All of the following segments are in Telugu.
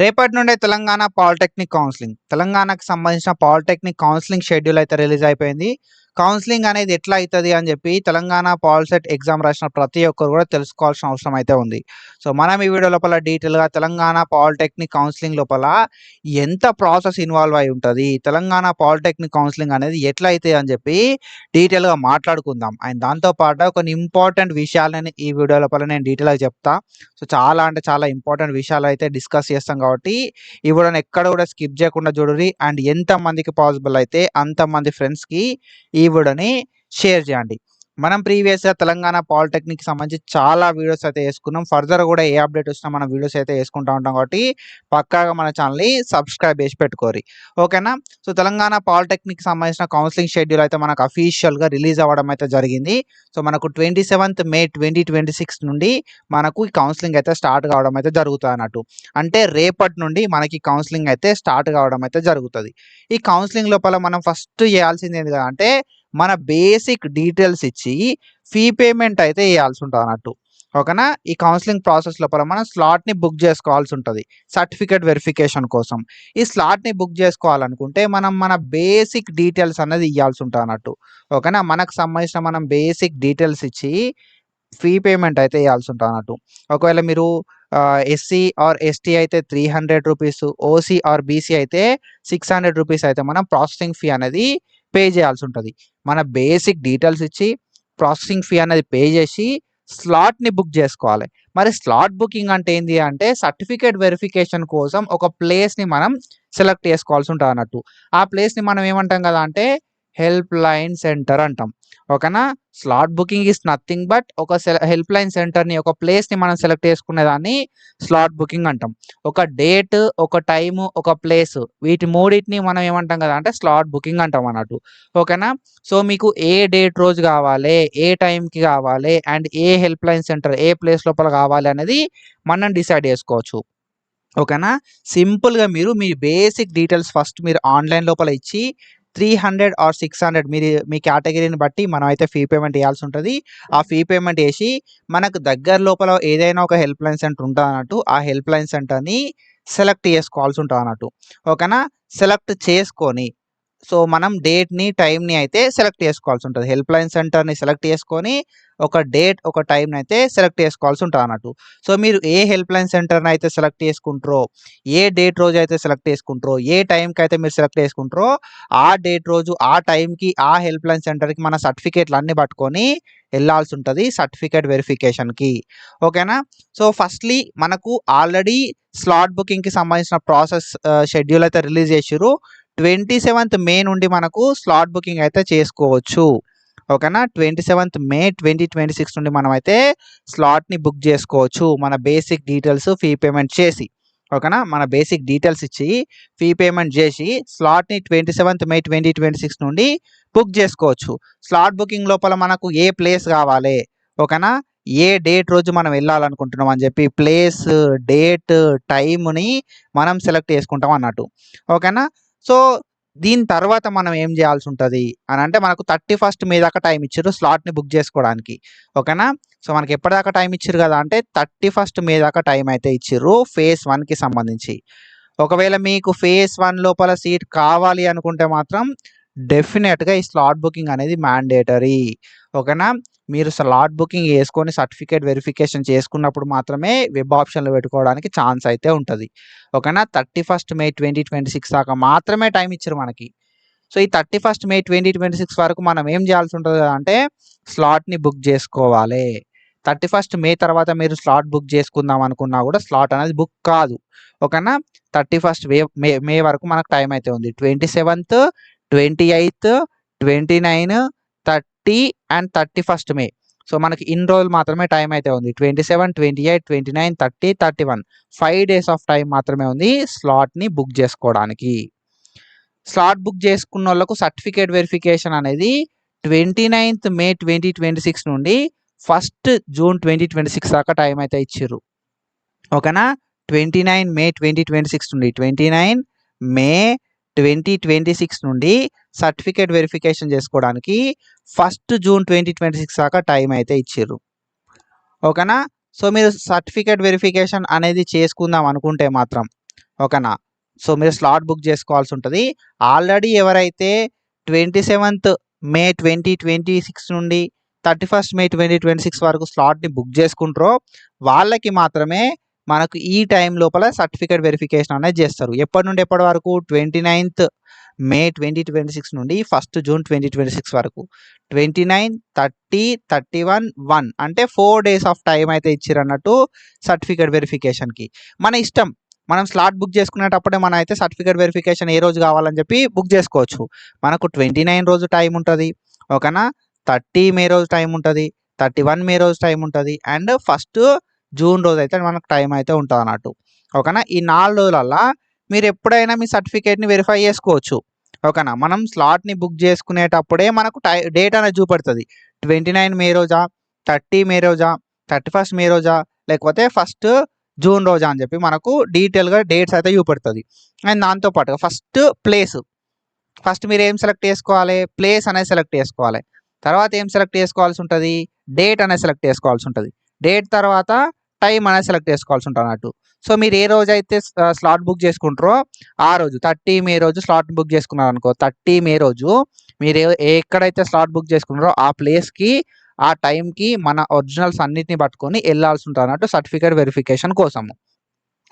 రేపటి నుండే తెలంగాణ పాలిటెక్నిక్ కౌన్సిలింగ్. తెలంగాణకు సంబంధించిన పాలిటెక్నిక్ కౌన్సిలింగ్ షెడ్యూల్ అయితే రిలీజ్ అయిపోయింది. కౌన్సిలింగ్ అనేది ఎట్లా అయితది అని చెప్పి తెలంగాణ పాలిసెట్ ఎగ్జామ్ రాసిన ప్రతి ఒక్కరు కూడా తెలుసుకోవాల్సిన అవసరం అయితే ఉంది. సో మనం ఈ వీడియో లోపల డీటెయిల్‌గా తెలంగాణ పాలిటెక్నిక్ కౌన్సిలింగ్ లోపల ఎంత ప్రాసెస్ ఇన్వాల్వ్ అయి ఉంటది, తెలంగాణ పాలిటెక్నిక్ కౌన్సిలింగ్ అనేది ఎట్లా అయితది అని చెప్పి డీటెయిల్‌గా మాట్లాడుకుందాం. అండ్ దాంతో పాటు కొన్ని ఇంపార్టెంట్ విషయాలని ఈ వీడియో లోపల నేను డీటెయిల్‌గా చెప్తా. సో చాలా అంటే చాలా ఇంపార్టెంట్ విషయాలు అయితే డిస్కస్ చేస్తాం కాబట్టి ఈ వీడియోని ఎక్కడ కూడా స్కిప్ చేయకుండా చూడండి. అండ్ ఎంతమందికి పాసిబుల్ అయితే అంతమంది ఫ్రెండ్స్కి ఈ వీడియోని షేర్ చేయండి. మనం ప్రీవియస్గా తెలంగాణ పాలిటెక్నిక్ సంబంధించి చాలా వీడియోస్ అయితే వేసుకున్నాం. ఫర్దర్ కూడా ఏ అప్డేట్ వచ్చినా మనం వీడియోస్ అయితే వేసుకుంటూ ఉంటాం కాబట్టి పక్కాగా మన ఛానల్ని సబ్స్క్రైబ్ చేసి పెట్టుకోరి, ఓకేనా. సో తెలంగాణ పాలిటెక్నిక్ సంబంధించిన కౌన్సిలింగ్ షెడ్యూల్ అయితే మనకు అఫీషియల్గా రిలీజ్ అవ్వడం అయితే జరిగింది. సో మనకు 27th May 2026 నుండి మనకు ఈ కౌన్సిలింగ్ అయితే స్టార్ట్ కావడం అయితే జరుగుతుంది అన్నట్టు. అంటే రేపటి నుండి మనకి కౌన్సిలింగ్ అయితే స్టార్ట్ కావడం అయితే జరుగుతుంది. ఈ కౌన్సిలింగ్ లోపల మనం ఫస్ట్ చేయాల్సింది ఏంటి అంటే మన బేసిక్ డీటెయిల్స్ ఇచ్చి ఫీ పేమెంట్ అయితే వేయాల్సి ఉంటుంది అన్నట్టు, ఓకేనా. ఈ కౌన్సిలింగ్ ప్రాసెస్ లోపల మనం స్లాట్ని బుక్ చేసుకోవాల్సి ఉంటుంది సర్టిఫికేట్ వెరిఫికేషన్ కోసం. ఈ స్లాట్ని బుక్ చేసుకోవాలనుకుంటే మనం మన బేసిక్ డీటెయిల్స్ అనేది ఇవ్వాల్సి ఉంటుంది అన్నట్టు, ఓకేనా. మనకు సంబంధించిన మనం బేసిక్ డీటెయిల్స్ ఇచ్చి ఫీ పేమెంట్ అయితే వేయాల్సి ఉంటుంది అన్నట్టు. ఒకవేళ మీరు ఎస్సీ ఆర్ ఎస్టీ అయితే 300 రూపీస్, ఓసీ ఆర్ బీసీ అయితే 600 రూపీస్ అయితే మనం ప్రాసెసింగ్ ఫీ అనేది పే చేయాల్సి ఉంటుంది. మన బేసిక్ డీటెయిల్స్ ఇచ్చి ప్రాసెసింగ్ ఫీ అనేది పే చేసి స్లాట్ని బుక్ చేసుకోవాలి. మరి స్లాట్ బుకింగ్ అంటే ఏంటి అంటే సర్టిఫికేట్ వెరిఫికేషన్ కోసం ఒక ప్లేస్ని మనం సెలెక్ట్ చేసుకోవాల్సి ఉంటుంది అన్నట్టు. ఆ ప్లేస్ని మనం ఏమంటాం కదా అంటే హెల్ప్ లైన్ సెంటర్ అంటాం, ఓకేనా. Slot booking is nothing but ఒక హెల్ప్ లైన్ సెంటర్ని, ఒక ప్లేస్ని మనం సెలెక్ట్ చేసుకునే దాన్ని స్లాట్ బుకింగ్ అంటాం. ఒక డేట్, ఒక టైము, ఒక ప్లేస్, వీటి మూడింటిని మనం ఏమంటాం కదా అంటే స్లాట్ బుకింగ్ అంటాం అన్నట్టు, ఓకేనా. సో మీకు ఏ డేట్ రోజు కావాలి, ఏ టైంకి కావాలి, and A help line centre A place లోపల కావాలి అనేది మనం డిసైడ్ చేసుకోవచ్చు, ఓకేనా. సింపుల్గా మీరు మీ బేసిక్ డీటెయిల్స్ ఫస్ట్ మీరు ఆన్లైన్ లోపల ఇచ్చి 300 ఆర్ 600 మీరు మీ కేటగిరీని బట్టి మనం అయితే ఫీ పేమెంట్ చేయాల్సి ఉంటుంది. ఆ ఫీ పేమెంట్ వేసి మనకు దగ్గర లోపల ఏదైనా ఒక హెల్ప్ లైన్ సెంటర్ ఉంటుంది అన్నట్టు, ఆ హెల్ప్ లైన్ సెంటర్ని సెలెక్ట్ చేసుకోవాల్సి ఉంటుంది అన్నట్టు, ఓకేనా. సెలెక్ట్ చేసుకొని సో మనం డేట్ని టైంని అయితే సెలెక్ట్ చేసుకోవాల్సి ఉంటుంది. హెల్ప్ లైన్ సెంటర్ని సెలెక్ట్ చేసుకొని ఒక డేట్, ఒక టైంని అయితే సెలెక్ట్ చేసుకోవాల్సి ఉంటుంది అన్నట్టు. సో మీరు ఏ హెల్ప్ లైన్ సెంటర్ని అయితే సెలెక్ట్ చేసుకుంటారో, ఏ డేట్ రోజు అయితే సెలెక్ట్ చేసుకుంటారో, ఏ టైంకి అయితే మీరు సెలెక్ట్ చేసుకుంటారో ఆ డేట్ రోజు ఆ టైంకి ఆ హెల్ప్ లైన్ సెంటర్కి మన సర్టిఫికేట్లు అన్నీ పట్టుకొని వెళ్ళాల్సి ఉంటుంది సర్టిఫికేట్ వెరిఫికేషన్కి, ఓకేనా. సో ఫస్ట్లీ మనకు ఆల్రెడీ స్లాట్ బుకింగ్కి సంబంధించిన ప్రాసెస్ షెడ్యూల్ అయితే రిలీజ్ చేసిర్రు. 27th May నుండి మనకు స్లాట్ బుకింగ్ అయితే చేసుకోవచ్చు, ఓకేనా. 27th May 2026 నుండి మనం అయితే స్లాట్ని బుక్ చేసుకోవచ్చు మన బేసిక్ డీటెయిల్స్ ఫీ పేమెంట్ చేసి, ఓకేనా. మన బేసిక్ డీటెయిల్స్ ఇచ్చి ఫీ పేమెంట్ చేసి స్లాట్ని 27th May 2026 నుండి బుక్ చేసుకోవచ్చు. స్లాట్ బుకింగ్ లోపల మనకు ఏ ప్లేస్ కావాలి, ఓకేనా, ఏ డేట్ రోజు మనం వెళ్ళాలనుకుంటున్నాం అని చెప్పి ప్లేస్, డేట్, టైంని మనం సెలెక్ట్ చేసుకుంటాం అన్నట్టు, ఓకేనా. సో దీని తర్వాత మనం ఏం చేయాల్సి ఉంటుంది అని అంటే మనకు 31st May దాకా టైం ఇచ్చారు స్లాట్ని బుక్ చేసుకోవడానికి, ఓకేనా. సో మనకి ఎప్పటిదాకా టైం ఇచ్చారు కదా అంటే 31st May దాకా టైం అయితే ఇచ్చారు phase 1కి సంబంధించి. ఒకవేళ మీకు phase 1 లోపల సీట్ కావాలి అనుకుంటే మాత్రం డెఫినెట్గా ఈ స్లాట్ బుకింగ్ అనేది మ్యాండేటరీ, ఓకేనా. మీరు స్లాట్ బుకింగ్ వేసుకొని సర్టిఫికేట్ వెరిఫికేషన్ చేసుకున్నప్పుడు మాత్రమే వెబ్ ఆప్షన్లు పెట్టుకోవడానికి ఛాన్స్ అయితే ఉంటుంది, ఓకేనా. 31st May 2026 దాకా మాత్రమే టైం ఇచ్చారు మనకి. సో ఈ 31st May 2026 వరకు మనం ఏం చేయాల్సి ఉంటుంది అంటే స్లాట్ని బుక్ చేసుకోవాలి. 31st May తర్వాత మీరు స్లాట్ బుక్ చేసుకుందాం అనుకున్నా కూడా స్లాట్ అనేది బుక్ కాదు, ఓకేనా. 31st May వరకు మనకు టైం అయితే ఉంది. 27th, 28th, 29, 30 and 31st May. So మనకి ఇన్ని రోజులు మాత్రమే టైం అయితే ఉంది. 27, 28, 29, 30, 31 5 days ఆఫ్ టైం మాత్రమే ఉంది స్లాట్ని బుక్ చేసుకోవడానికి. స్లాట్ బుక్ చేసుకున్న వాళ్ళకు సర్టిఫికేట్ వెరిఫికేషన్ అనేది 29th May 2026 నుండి 1st June 2026 దాకా టైం అయితే ఇచ్చారు, ఓకేనా. 29 May 2026 నుండి 29 May 2026 నుండి సర్టిఫికేట్ వెరిఫికేషన్ చేసుకోవడానికి 1st June 2026 దాకా టైం అయితే ఇచ్చారు, ఓకేనా. సో మీరు సర్టిఫికేట్ వెరిఫికేషన్ అనేది చేసుకుందాం అనుకుంటే మాత్రం ఓకేనా. సో మీరు స్లాట్ బుక్ చేసుకోవాల్సి ఉంటుంది. ఆల్రెడీ ఎవరైతే 27th మే 2026 నుండి 31st మే 2026 వరకు స్లాట్ని బుక్ చేసుకుంటారో వాళ్ళకి మాత్రమే మనకు ఈ టైం లోపల సర్టిఫికేట్ వెరిఫికేషన్ అనేది చేస్తారు. ఎప్పటి నుండి ఎప్పటి వరకు 29th మే 2026 నుండి 1st జూన్ 2026 వరకు 29, 30, 31, 1 అంటే 4 days ఆఫ్ టైం అయితే ఇచ్చారు అన్నట్టు సర్టిఫికేట్ వెరిఫికేషన్కి. మన ఇష్టం, మనం స్లాట్ బుక్ చేసుకునేటప్పుడే మనం అయితే సర్టిఫికేట్ వెరిఫికేషన్ ఏ రోజు కావాలని చెప్పి బుక్ చేసుకోవచ్చు. మనకు 29 రోజు టైం ఉంటుంది, ఓకేనా. 30 మే రోజు టైం ఉంటుంది, 31 మే రోజు టైం ఉంటుంది, అండ్ 1st జూన్ రోజు అయితే మనకు టైం అయితే ఉంటుంది అన్నట్టు, ఓకేనా. ఈ 4 రోజులల్లో మీరు ఎప్పుడైనా మీ సర్టిఫికేట్ని వెరిఫై చేసుకోవచ్చు, ఓకేనా. మనం స్లాట్ని బుక్ చేసుకునేటప్పుడే మనకు డేట్ అనేది చూపెడుతుంది. 29 మే రోజా, 30 మే రోజా, 31st మే రోజా, లేకపోతే 1st జూన్ రోజా అని చెప్పి మనకు డీటెయిల్గా డేట్స్ అయితే చూపెడుతుంది. అండ్ దాంతోపాటుగా ఫస్ట్ మీరు ఏం సెలెక్ట్ చేసుకోవాలి, ప్లేస్ అనేది సెలెక్ట్ చేసుకోవాలి. తర్వాత ఏం సెలెక్ట్ చేసుకోవాల్సి ఉంటుంది, డేట్ అనేది సెలెక్ట్ చేసుకోవాల్సి ఉంటుంది. డేట్ తర్వాత టైం అనేది సెలెక్ట్ చేసుకోవాల్సి ఉంటుంది అన్నట్టు. సో మీరు ఏ రోజు అయితే స్లాట్ బుక్ చేసుకుంటారో ఆ రోజు 30 మే రోజు స్లాట్ బుక్ చేసుకున్నారు అనుకో, 30 మే రోజు మీరు ఎక్కడైతే స్లాట్ బుక్ చేసుకున్నారో ఆ ప్లేస్కి ఆ టైంకి మన ఒరిజినల్స్ అన్నిటిని పట్టుకొని వెళ్ళాల్సి ఉంటుంది అన్నట్టు సర్టిఫికేట్ వెరిఫికేషన్ కోసము.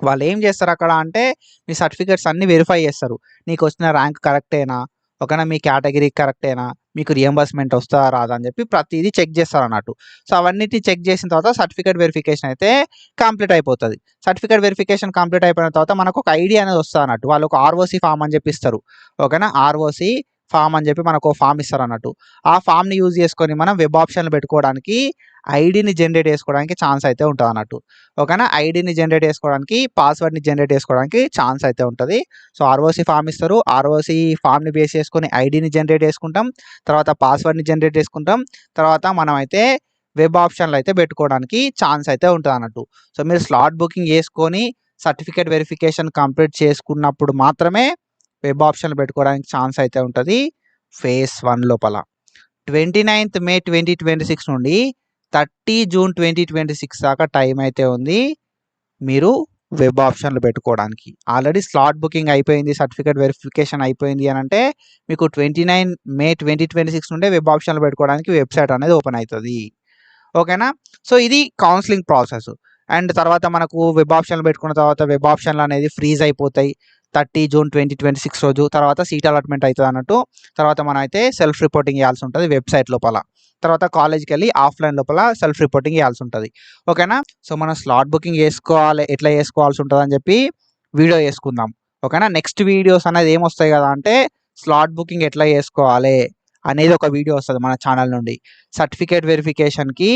వాళ్ళు ఏం చేస్తారు అక్కడ అంటే మీ సర్టిఫికేట్స్ అన్నీ వెరిఫై చేస్తారు. నీకు వచ్చిన ర్యాంక్ కరెక్టేనా, ఓకేనా, మీ కేటగిరీ కరెక్టేనా, మీకు రియంబర్స్మెంట్ వస్తుందా రాదా అని చెప్పి ప్రతిదీ చెక్ చేస్తారు అన్నట్టు. సో అవన్నిటిని చెక్ చేసిన తర్వాత సర్టిఫికేట్ వెరిఫికేషన్ అయితే కంప్లీట్ అయిపోతుంది. సర్టిఫికేట్ వెరిఫికేషన్ కంప్లీట్ అయిపోయిన తర్వాత మనకు ఒక ఐడి అనేది వస్తుంది అన్నట్టు. వాళ్ళు ఒక ఆర్ఓసి ఫామ్ అని చెప్పి ఇస్తారు, ఓకేనా. ఆర్ఓసి ఫామ్ అని చెప్పి మనకు ఫామ్ ఇస్తారు అన్నట్టు. ఆ ఫామ్ని యూజ్ చేసుకొని మనం వెబ్ ఆప్షన్లు పెట్టుకోవడానికి, ఐడిని జనరేట్ చేసుకోవడానికి ఛాన్స్ అయితే ఉంటుంది అన్నట్టు, ఓకేనా. ఐడిని జనరేట్ చేసుకోవడానికి, పాస్వర్డ్ని జనరేట్ చేసుకోవడానికి ఛాన్స్ అయితే ఉంటుంది. సో ఆర్ఓసి ఫామ్ ఇస్తారు, ఆర్ఓసి ఫామ్ని బేస్ చేసుకొని ఐడిని జనరేట్ చేసుకుంటాం, తర్వాత పాస్వర్డ్ని జనరేట్ చేసుకుంటాం, తర్వాత మనం అయితే వెబ్ ఆప్షన్లు అయితే పెట్టుకోవడానికి ఛాన్స్ అయితే ఉంటుంది అన్నట్టు. సో మీరు స్లాట్ బుకింగ్ చేసుకొని సర్టిఫికేట్ వెరిఫికేషన్ కంప్లీట్ చేసుకున్నప్పుడు మాత్రమే వెబ్ ఆప్షన్లు పెట్టుకోవడానికి ఛాన్స్ అయితే ఉంటుంది ఫేజ్ 1 లోపల. 29th మే 2026 నుండి 30 జూన్ 2026 దాకా టైం అయితే ఉంది మీరు వెబ్ ఆప్షన్లు పెట్టుకోవడానికి. ఆల్రెడీ స్లాట్ బుకింగ్ అయిపోయింది, సర్టిఫికేట్ వెరిఫికేషన్ అయిపోయింది అని అంటే మీకు 29 మే 2026 నుండే వెబ్ ఆప్షన్లు పెట్టుకోవడానికి వెబ్సైట్ అనేది ఓపెన్ అవుతుంది, ఓకేనా. సో ఇది కౌన్సిలింగ్ ప్రాసెస్. అండ్ తర్వాత మనకు వెబ్ ఆప్షన్లు పెట్టుకున్న తర్వాత వెబ్ ఆప్షన్లు అనేది ఫ్రీజ్ అయిపోతాయి 30 జూన్ 2026 రోజు. తర్వాత సీట్ అలాట్మెంట్ అవుతుంది అన్నట్టు. తర్వాత మనం అయితే సెల్ఫ్ రిపోర్టింగ్ చేయాల్సి ఉంటుంది వెబ్సైట్ లోపల. తర్వాత కాలేజ్కి వెళ్ళి ఆఫ్లైన్ లోపల సెల్ఫ్ రిపోర్టింగ్ చేయాల్సి ఉంటుంది, ఓకేనా. సో మనం స్లాట్ బుకింగ్ చేసుకోవాలి, ఎట్లా చేసుకోవాల్సి ఉంటుంది అని చెప్పి వీడియో చేసుకుందాం, ఓకేనా. నెక్స్ట్ వీడియోస్ అనేది ఏమొస్తాయి కదా అంటే స్లాట్ బుకింగ్ ఎట్లా చేసుకోవాలి అనేది ఒక వీడియో వస్తుంది మన ఛానల్ నుండి. సర్టిఫికేట్ వెరిఫికేషన్కి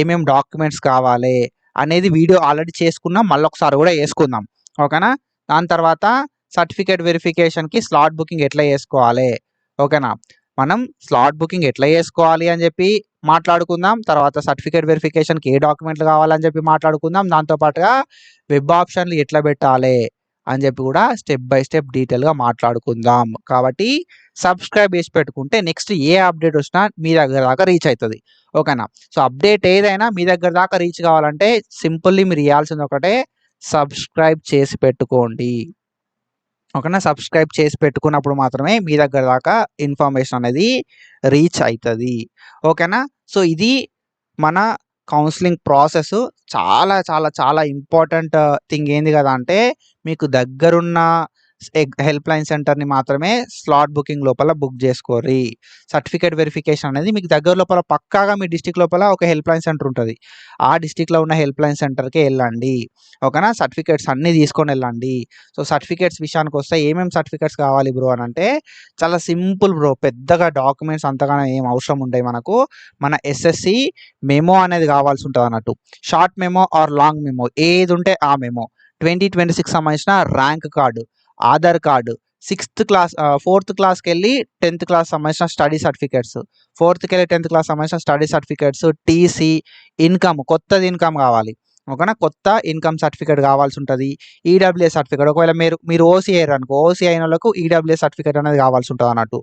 ఏమేమి డాక్యుమెంట్స్ కావాలి అనేది వీడియో ఆల్రెడీ చేసుకున్నాం, మళ్ళీ ఒకసారి కూడా వేసుకుందాం, ఓకేనా. దాని తర్వాత సర్టిఫికేట్ వెరిఫికేషన్కి స్లాట్ బుకింగ్ ఎట్లా చేసుకోవాలి, ఓకేనా. మనం స్లాట్ బుకింగ్ ఎట్లా చేసుకోవాలి అని చెప్పి మాట్లాడుకుందాం. తర్వాత సర్టిఫికేట్ వెరిఫికేషన్కి ఏ డాక్యుమెంట్లు కావాలని చెప్పి మాట్లాడుకుందాం. దాంతోపాటుగా వెబ్ ఆప్షన్లు ఎట్లా పెట్టాలి అని చెప్పి కూడా స్టెప్ బై స్టెప్ డీటెయిల్గా మాట్లాడుకుందాం. కాబట్టి సబ్స్క్రైబ్ చేసి పెట్టుకుంటే నెక్స్ట్ ఏ అప్డేట్ వచ్చినా మీ దగ్గర దాకా రీచ్ అవుతుంది, ఓకేనా. సో అప్డేట్ ఏదైనా మీ దగ్గర దాకా రీచ్ కావాలంటే సింపుల్లీ మీరు చేయాల్సింది ఒకటే, సబ్స్క్రైబ్ చేసి పెట్టుకోండి, ఓకేనా. సబ్స్క్రైబ్ చేసి పెట్టుకున్నప్పుడు మాత్రమే మీ దగ్గర దాకా ఇన్ఫర్మేషన్ అనేది రీచ్ అవుతుంది, ఓకేనా. సో ఇది మన కౌన్సిలింగ్ ప్రాసెస్. చాలా చాలా చాలా ఇంపార్టెంట్ థింగ్ ఏంది కదా అంటే మీకు దగ్గరున్న హెల్ప్ లైన్ సెంటర్ని మాత్రమే స్లాట్ బుకింగ్ లోపల బుక్ చేసుకోరి. సర్టిఫికేట్ వెరిఫికేషన్ అనేది మీకు దగ్గర లోపల పక్కాగా మీ డిస్టిక్ లోపల ఒక హెల్ప్ లైన్ సెంటర్ ఉంటుంది, ఆ డిస్టిక్లో ఉన్న హెల్ప్ లైన్ సెంటర్కి వెళ్ళండి, ఓకేనా. సర్టిఫికేట్స్ అన్నీ తీసుకొని వెళ్ళండి. సో సర్టిఫికేట్స్ విషయానికి వస్తే ఏమేమి సర్టిఫికేట్స్ కావాలి బ్రో అని అంటే చాలా సింపుల్ బ్రో, పెద్దగా డాక్యుమెంట్స్ అంతగానో ఏం అవసరం ఉంటాయి మనకు. మన ఎస్ఎస్సి మెమో అనేది కావాల్సి ఉంటుంది అన్నట్టు. Short memo or long memo ఏది ఉంటే ఆ మెమో, 2026 సంబంధించిన rank card, Aadhaar card, 4th క్లాస్కి వెళ్ళి 10th క్లాస్ సంబంధించిన స్టడీ సర్టిఫికేట్స్, 4th వెళ్ళి 10th క్లాస్ సంబంధించిన స్టడీ సర్టిఫికేట్స్, టీసీ, ఇన్కమ్, కొత్తది ఇన్కమ్ కావాలి, ఓకేనా. కొత్త ఇన్కమ్ సర్టిఫికేట్ కావాల్సి ఉంటుంది. ఈడబ్ల్యూఎస్ సర్టిఫికేట్, ఒకవేళ మీరు ఓసీ అయ్యారు అనుకో, ఓసీ అయిన వాళ్ళకు ఈడబ్ల్యూఎస్ సర్టిఫికేట్ అనేది కావాల్సి ఉంటుంది అన్నట్టు,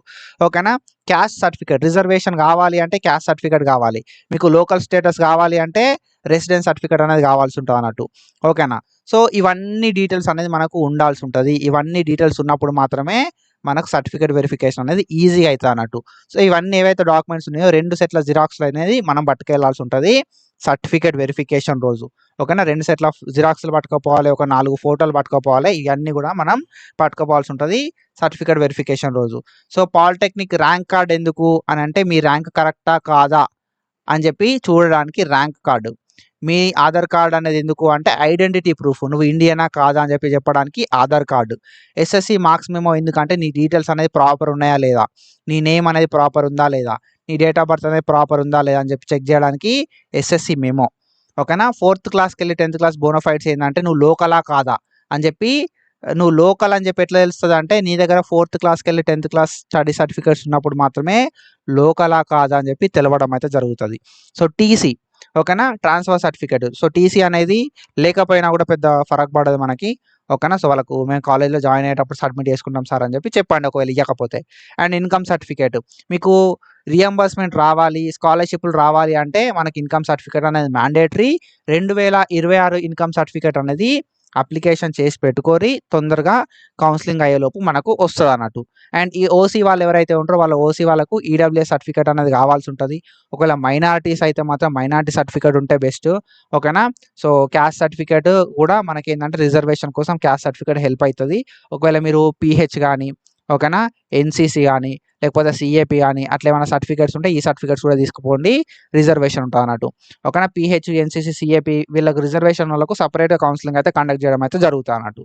ఓకేనా. క్యాస్ట్ సర్టిఫికేట్, రిజర్వేషన్ కావాలి అంటే క్యాస్ట్ సర్టిఫికేట్ కావాలి, మీకు లోకల్ స్టేటస్ కావాలి అంటే రెసిడెన్స్ సర్టిఫికేట్ అనేది కావాల్సి ఉంటుంది అన్నట్టు, ఓకేనా. సో ఇవన్నీ డీటెయిల్స్ అనేది మనకు ఉండాల్సి ఉంటుంది. ఇవన్నీ డీటెయిల్స్ ఉన్నప్పుడు మాత్రమే మనకు సర్టిఫికేట్ వెరిఫికేషన్ అనేది ఈజీ అవుతుంది అన్నట్టు. సో ఇవన్నీ ఏవైతే డాక్యుమెంట్స్ ఉన్నాయో 2 సెట్ల జిరాక్స్లు అనేది మనం పట్టుకెళ్లాల్సి ఉంటుంది సర్టిఫికేట్ వెరిఫికేషన్ రోజు. ఓకేనా, 2 సెట్ల జిరాక్స్లు పట్టుకుపోవాలి, ఒక 4 ఫోటోలు పట్టుకుపోవాలి. ఇవన్నీ కూడా మనం పట్టుకోవాల్సి ఉంటుంది సర్టిఫికేట్ వెరిఫికేషన్ రోజు. సో పాలిటెక్నిక్ ర్యాంక్ కార్డ్ ఎందుకు అని అంటే, మీ ర్యాంక్ కరెక్టా కాదా అని చెప్పి చూడడానికి ర్యాంక్ కార్డు. మీ ఆధార్ కార్డ్ అనేది ఎందుకు అంటే ఐడెంటిటీ ప్రూఫ్, నువ్వు ఇండియనా కాదా అని చెప్పి చెప్పడానికి Aadhaar card. SSC marks memo ఎందుకంటే నీ డీటెయిల్స్ అనేది ప్రాపర్ ఉన్నాయా లేదా, నీ నేమ్ అనేది ప్రాపర్ ఉందా లేదా, నీ డేట్ ఆఫ్ బర్త్ అనేది ప్రాపర్ ఉందా లేదా అని చెప్పి చెక్ చేయడానికి ఎస్ఎస్సి మెమో. ఓకేనా, 4th క్లాస్కి వెళ్ళి 10th క్లాస్ బోనోఫైడ్స్ ఏంటంటే నువ్వు లోకలా కాదా అని చెప్పి. నువ్వు లోకల్ అని చెప్పి ఎట్లా తెలుస్తుంది అంటే, నీ దగ్గర 4th క్లాస్కి వెళ్ళి 10th క్లాస్ స్టడీ సర్టిఫికేట్స్ ఉన్నప్పుడు మాత్రమే లోకలా కాదా అని చెప్పి తెలవడం అయితే జరుగుతుంది. సో టీసీ, ఓకేనా, ట్రాన్స్ఫర్ సర్టిఫికేట్. సో టీసీ అనేది లేకపోయినా కూడా పెద్ద ఫరక్ పడదు మనకి. ఓకేనా, సో వాళ్ళకు మేము కాలేజ్లో జాయిన్ అయ్యేటప్పుడు సబ్మిట్ చేసుకుంటాం సార్ అని చెప్పి చెప్పండి ఒకవేళ ఇవ్వకపోతే. అండ్ ఇన్కమ్ సర్టిఫికేట్, మీకు రియంబర్స్మెంట్ రావాలి, స్కాలర్షిప్లు రావాలి అంటే మనకి ఇన్కమ్ సర్టిఫికేట్ అనేది మ్యాండేటరీ. 2026 ఇన్కమ్ సర్టిఫికేట్ అనేది అప్లికేషన్ చేసి పెట్టుకొని తొందరగా కౌన్సిలింగ్ అయ్యేలోపు మనకు వస్తుంది అన్నట్టు. అండ్ ఈ ఓసీ వాళ్ళు ఎవరైతే ఉంటారో వాళ్ళ ఓసీ వాళ్ళకు ఈడబ్ల్యూఎస్ సర్టిఫికేట్ అనేది కావాల్సి ఉంటుంది. ఒకవేళ మైనారిటీస్ అయితే మాత్రం మైనారిటీ సర్టిఫికేట్ ఉంటే బెస్ట్. ఓకేనా, సో క్యాస్ట్ సర్టిఫికేట్ కూడా మనకి ఏంటంటే రిజర్వేషన్ కోసం క్యాస్ట్ సర్టిఫికేట్ హెల్ప్ అవుతుంది. ఒకవేళ మీరు పిహెచ్ కానీ, ఓకేనా, ఎన్సీసీ కానీ లేకపోతే సిఏపి కానీ అట్లా ఏమైనా సర్టిఫికేట్స్ ఉంటే ఈ సర్టిఫికేట్స్ కూడా తీసుకుపోండి, రిజర్వేషన్ ఉంటుంది అన్నట్టు. ఓకేనా, పిహెచ్, ఎన్సీసీ, సిఏపి వీళ్ళకి రిజర్వేషన్ వాళ్ళకు సపరేట్గా కౌన్సిలింగ్ అయితే కండక్ట్ చేయడం అయితే జరుగుతుంది అన్నట్టు.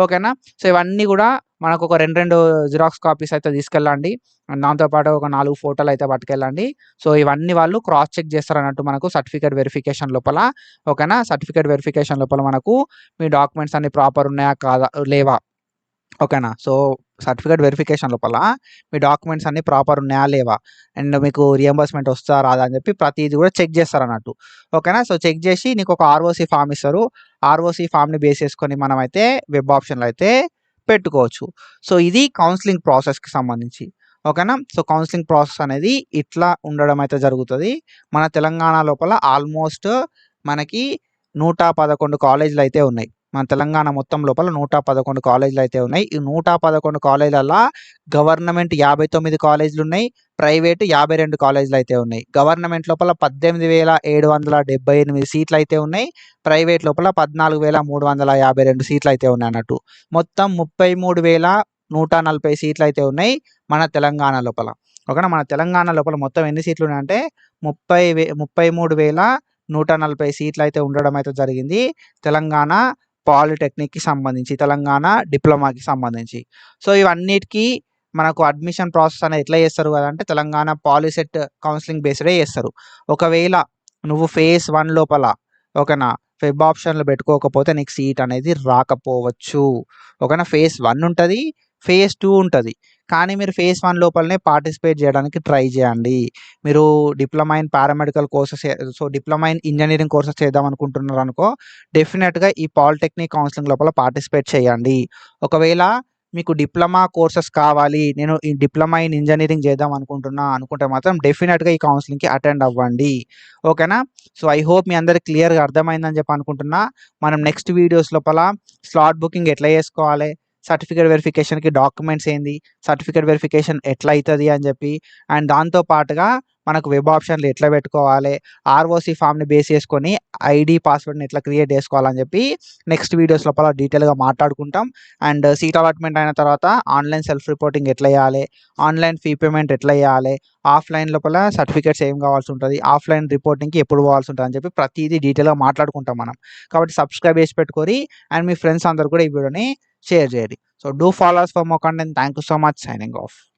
ఓకేనా, సో ఇవన్నీ కూడా మనకు ఒక 2 జిరాక్స్ కాపీస్ అయితే తీసుకెళ్ళండి. దాంతోపాటు ఒక 4 ఫోటోలు అయితే పట్టుకెళ్ళండి. సో ఇవన్నీ వాళ్ళు క్రాస్ చెక్ చేస్తారు అన్నట్టు మనకు సర్టిఫికేట్ వెరిఫికేషన్ లోపల. ఓకేనా, సర్టిఫికేట్ వెరిఫికేషన్ లోపల మనకు మీ డాక్యుమెంట్స్ అన్ని ప్రాపర్ ఉన్నాయా కాదా లేవా. ఓకేనా, సో సర్టిఫికేట్ వెరిఫికేషన్ లోపల మీ డాక్యుమెంట్స్ అన్ని ప్రాపర్ ఉన్నాయా లేవా, అండ్ మీకు రియంబర్స్మెంట్ వస్తా రాదా అని చెప్పి ప్రతిదీ కూడా చెక్ చేస్తారు అన్నట్టు. ఓకేనా, సో చెక్ చేసి నీకు ఒక ఆర్ఓసి ఫామ్ ఇస్తారు. ఆర్ఓసి ఫామ్ని బేస్ చేసుకొని మనం అయితే వెబ్ ఆప్షన్లో అయితే పెట్టుకోవచ్చు. సో ఇది కౌన్సిలింగ్ ప్రాసెస్కి సంబంధించి. ఓకేనా, సో కౌన్సిలింగ్ ప్రాసెస్ అనేది ఇట్లా ఉండడం అయితే జరుగుతుంది. మన తెలంగాణ లోపల ఆల్మోస్ట్ మనకి 111 కాలేజీలు అయితే ఉన్నాయి. మన తెలంగాణ మొత్తం లోపల 111 కాలేజీలు అయితే ఉన్నాయి. ఈ 111 కాలేజీలలో గవర్నమెంట్ 59 కాలేజీలు ఉన్నాయి, ప్రైవేటు 52 కాలేజీలు అయితే ఉన్నాయి. గవర్నమెంట్ లోపల 18,778 సీట్లు అయితే ఉన్నాయి, ప్రైవేట్ లోపల 14,352 సీట్లు అయితే ఉన్నాయి అన్నట్టు. మొత్తం 33,140 సీట్లు అయితే ఉన్నాయి మన తెలంగాణ లోపల. ఓకేనా, మన తెలంగాణ లోపల మొత్తం ఎన్ని సీట్లు ఉన్నాయంటే 33,140 సీట్లు అయితే ఉండడం అయితే జరిగింది తెలంగాణ పాలిటెక్నిక్కి సంబంధించి, తెలంగాణ డిప్లొమాకి సంబంధించి. సో ఇవన్నిటికీ మనకు అడ్మిషన్ ప్రాసెస్ అనేది ఎట్లా చేస్తారు కదంటే, తెలంగాణ పాలిసెట్ కౌన్సిలింగ్ బేస్డే చేస్తారు. ఒకవేళ నువ్వు ఫేజ్ 1 లోపల, ఓకేనా, వెబ్ ఆప్షన్లు పెట్టుకోకపోతే నీకు సీట్ అనేది రాకపోవచ్చు. ఓకేనా, ఫేజ్ 1 ఉంటుంది, ఫేజ్ 2 ఉంటుంది. కానీ మీరు ఫేజ్ 1 లోపలనే పార్టిసిపేట్ చేయడానికి ట్రై చేయండి. మీరు diploma in paramedical courses, so diploma in engineering courses చేద్దాం అనుకుంటున్నారు అనుకో, డెఫినెట్గా ఈ పాలిటెక్నిక్ కౌన్సిలింగ్ లోపల పార్టిసిపేట్ చేయండి. ఒకవేళ మీకు డిప్లొమా కోర్సెస్ కావాలి, నేను ఈ డిప్లొమా ఇన్ ఇంజనీరింగ్ చేద్దాం అనుకుంటే మాత్రం డెఫినెట్గా ఈ కౌన్సిలింగ్కి అటెండ్ అవ్వండి. ఓకేనా, సో ఐ హోప్ మీ అందరికి క్లియర్గా అర్థమైందని చెప్పి అనుకుంటున్నా. మనం నెక్స్ట్ వీడియోస్ లోపల స్లాట్ బుకింగ్ ఎట్లా చేసుకోవాలి, సర్టిఫికేట్ వెరిఫికేషన్కి డాక్యుమెంట్స్ ఏంది, సర్టిఫికేట్ వెరిఫికేషన్ ఎట్లా అవుతుంది అని చెప్పి, అండ్ దాంతో పాటుగా మనకు వెబ్ ఆప్షన్లు ఎట్లా పెట్టుకోవాలి, ఆర్ఓసి ఫామ్ని బేస్ చేసుకొని ఐడి పాస్వర్డ్ని ఎట్లా క్రియేట్ చేసుకోవాలని చెప్పి నెక్స్ట్ వీడియోస్ లోపల డీటెయిల్గా మాట్లాడుకుంటాం. అండ్ సీట్ అలాట్మెంట్ అయిన తర్వాత ఆన్లైన్ సెల్ఫ్ రిపోర్టింగ్ ఎట్లా చేయాలి, ఆన్లైన్ ఫీ పేమెంట్ ఎట్లా చేయాలి, ఆఫ్లైన్ లోపల సర్టిఫికేట్స్ ఏం కావాల్సి ఉంటుంది, ఆఫ్లైన్ రిపోర్టింగ్కి ఎప్పుడు పోవాల్సి ఉంటుంది అని చెప్పి ప్రతిదీ డీటెయిల్గా మాట్లాడుకుంటాం మనం. కాబట్టి సబ్స్క్రైబ్ చేసి పెట్టుకొని అండ్ మీ ఫ్రెండ్స్ అందరు కూడా ఈ వీడియోని షేర్ చేయండి. So do follow us for more content. Thank you so much. Signing off.